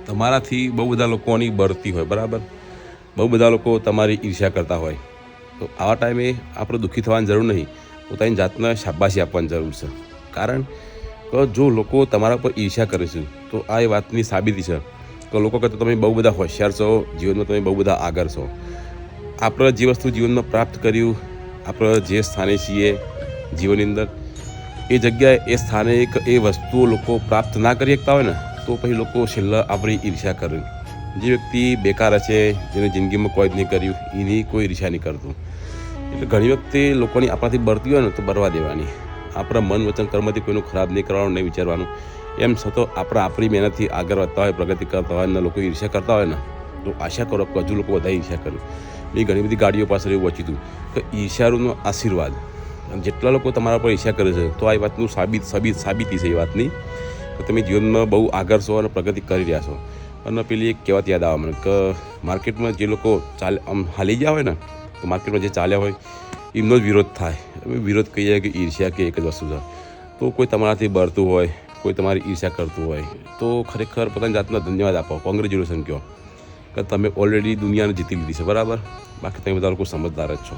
તમારાથી બહુ બધા લોકોની બઢતી હોય, બરાબર, બહુ બધા લોકો તમારી ઈર્ષ્યા કરતા હોય, તો આવા ટાઈમે આપણે દુઃખી થવાની જરૂર નહીં, પોતાની જાતને શાબાશી આપવાની જરૂર છે. કારણ કે જો લોકો તમારા પર ઈર્ષ્યા કરે છે તો આ એ વાતની સાબિતી છે કે લોકો કરતાં તમે બહુ બધા હોશિયાર છો, જીવનમાં તમે બહુ બધા આગળ છો. આપણે જે વસ્તુ જીવનમાં પ્રાપ્ત કર્યું, આપણે જે સ્થાને છીએ જીવનની અંદર, એ જગ્યાએ એ સ્થાને એ વસ્તુઓ લોકો પ્રાપ્ત ના કરી શકતા હોય ને, તો પછી લોકો છેલ્લા આપણી ઈર્ષ્યા કરે. જે વ્યક્તિ બેકાર હશે, જેને જિંદગીમાં કોઈ જ નહીં કર્યું, એની કોઈ ઈર્ષ્યા નહીં કરતું. એટલે ઘણી વખતે લોકોની આપણાથી બળતી હોય ને તો બરવા દેવાની. આપણા મન વચન કર્મથી કોઈનું ખરાબ નહીં કરવાનું, નહીં વિચારવાનું. એમ છતાં આપણે આપણી મહેનતથી આગળ વધતા હોય, પ્રગતિ કરતા હોય ને લોકો ઈર્ષ્યા કરતા હોય ને, તો આશા કરો કે હજુ લોકો વધારે ઈર્ષ્યા કરે. એ ઘણી બધી ગાડીઓ પાસે એવું વાંચ્યું હતું કે ઈર્ષ્યાનો આશીર્વાદ. જેટલા લોકો તમારા પર ઈર્ષ્યા કરે છે તો આ વાતનું સાબિતી છે એ વાતની કે તમે જીવનમાં બહુ આગળ છો અને પ્રગતિ કરી રહ્યા છો. અને પેલી એક કહેવત યાદ આવે મને કે માર્કેટમાં જે લોકો આમ હાલી ગયા હોય ને, તો માર્કેટમાં જે ચાલ્યા હોય એમનો જ વિરોધ થાય. અમે વિરોધ કહીએ કે ઈર્ષ્યા કે એક જ વસ્તુ છે. તો કોઈ તમારાથી બળતું હોય, કોઈ તમારી ઈર્ષ્યા કરતું હોય, તો ખરેખર પોતાની જાતને ધન્યવાદ આપો, કોંગ્રેચ્યુલેશન કહો કે તમે ઓલરેડી દુનિયાને જીતી લીધી છે, બરાબર. બાકી તમે બધા લોકો સમજદાર જ છો.